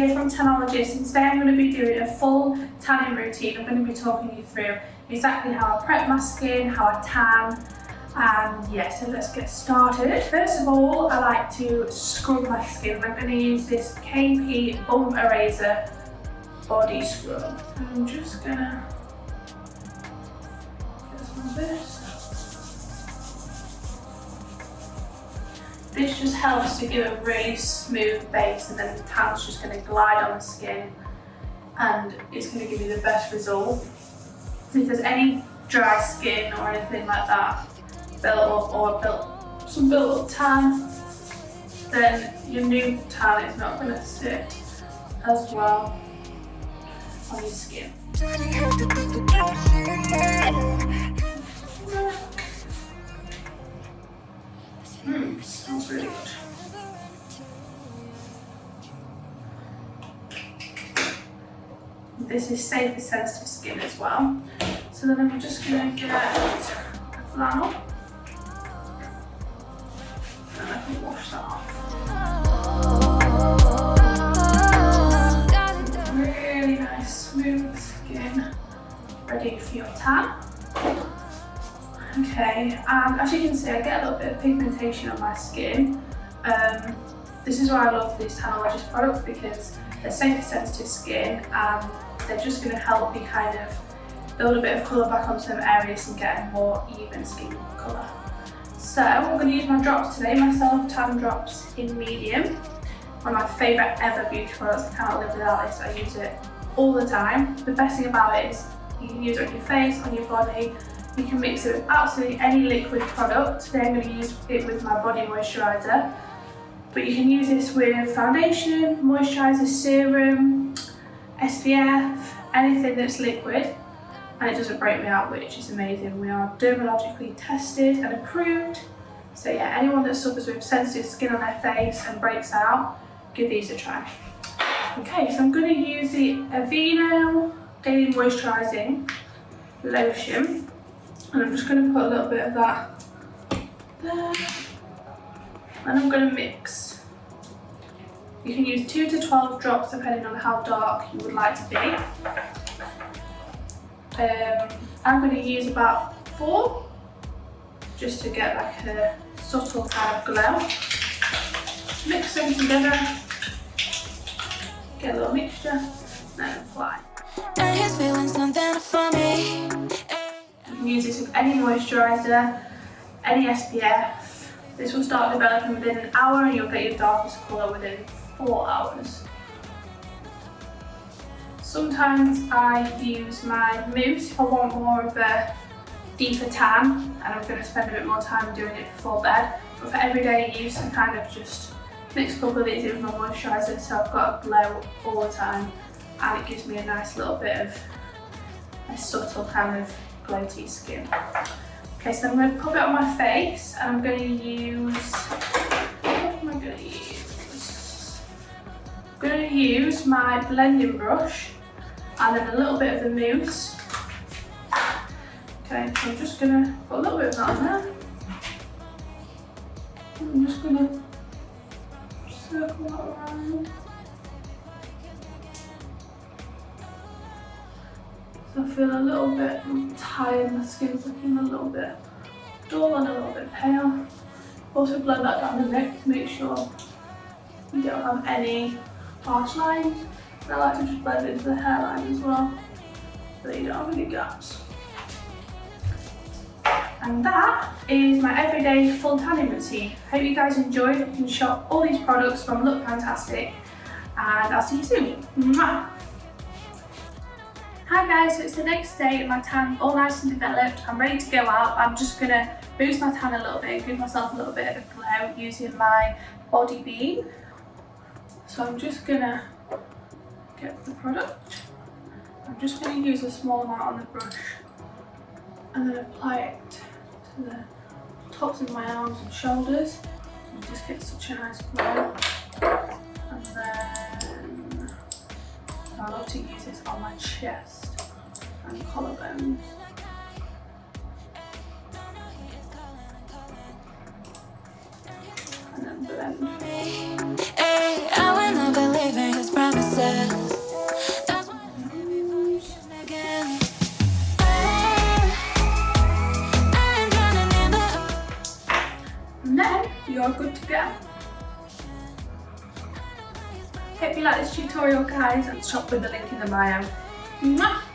here from TANOLOGIST, and today I'm going to be doing a full tanning routine. I'm going to be talking you through exactly how I prep my skin, how I tan, and yeah, so let's get started. First of all, I like to scrub my skin. I'm going to use this KP Bump Eraser Body Scrub. I'm just going to get some of this. This just helps to give a really smooth base, and then the tan's just going to glide on the skin and it's going to give you the best result. So if there's any dry skin or anything like that built up, or some built up tan, then your new tan is not going to sit as well on your skin. Smells really good. This is safe for sensitive skin as well. So then I'm just going to get a flannel and I can wash that off. Really nice smooth skin, ready for your tan. Okay, and as you can see, I get a little bit of pigmentation on my skin. This is why I love these TANOLOGIST products, because they're safe for sensitive skin and they're just going to help me kind of build a bit of colour back on some areas and get a more even skin colour. So I'm going to use my drops today, my Self Tan Drops in medium. One of my favourite ever beauty products. I cannot live without this. I use it all the time. The best thing about it is you can use it on your face, on your body. You can mix it with absolutely any liquid product. Today I'm going to use it with my body moisturiser. But you can use this with foundation, moisturiser, serum, SPF, anything that's liquid. And it doesn't break me out, which is amazing. We are dermatologically tested and approved. So yeah, anyone that suffers with sensitive skin on their face and breaks out, give these a try. Okay, so I'm going to use the Aveeno Daily Moisturising Lotion. And I'm just going to put a little bit of that there. And I'm going to mix. You can use 2 to 12 drops depending on how dark you would like to be. I'm going to use about 4 just to get like a subtle kind of glow. Mix them together, get a little mixture, and then apply. And he's feeling something for me. You can use this with any moisturiser, any SPF. This will start developing within an hour and you'll get your darkest colour within 4 hours. Sometimes I use my mousse if I want more of a deeper tan and I'm going to spend a bit more time doing it before bed. But for everyday use, I kind of just mix a couple of these in with my moisturiser, so I've got a glow all the time and it gives me a nice little bit of a subtle kind of glow to your skin. Okay, so I'm going to put it on my face and I'm going to use, what am I going to use? I'm going to use my blending brush and then a little bit of the mousse. Okay, so I'm just going to put a little bit of that on there. I'm just going to circle that around. So I feel a little bit tired, my skin's looking a little bit dull and a little bit pale. Also blend that down the neck to make sure you don't have any harsh lines. And I like to just blend it into the hairline as well, so that you don't have any gaps. And that is my everyday full tanning routine. Hope you guys enjoyed. You can shop all these products from LOOKFANTASTIC, and I'll see you soon. Mwah! Hi guys, so it's the next day, my tan all nice and developed. I'm ready to go out. I'm just going to boost my tan a little bit, give myself a little bit of a glow using my body beam. So I'm just going to get the product. I'm just going to use a small amount on the brush and then apply it to the tops of my arms and shoulders. And just get such a nice glow. And then I love to use this on my chest and collarbones. And then blend. I will not believe in his promises. you're good to go. Hope you like this tutorial, guys, and shop with the link in the bio. Mwah!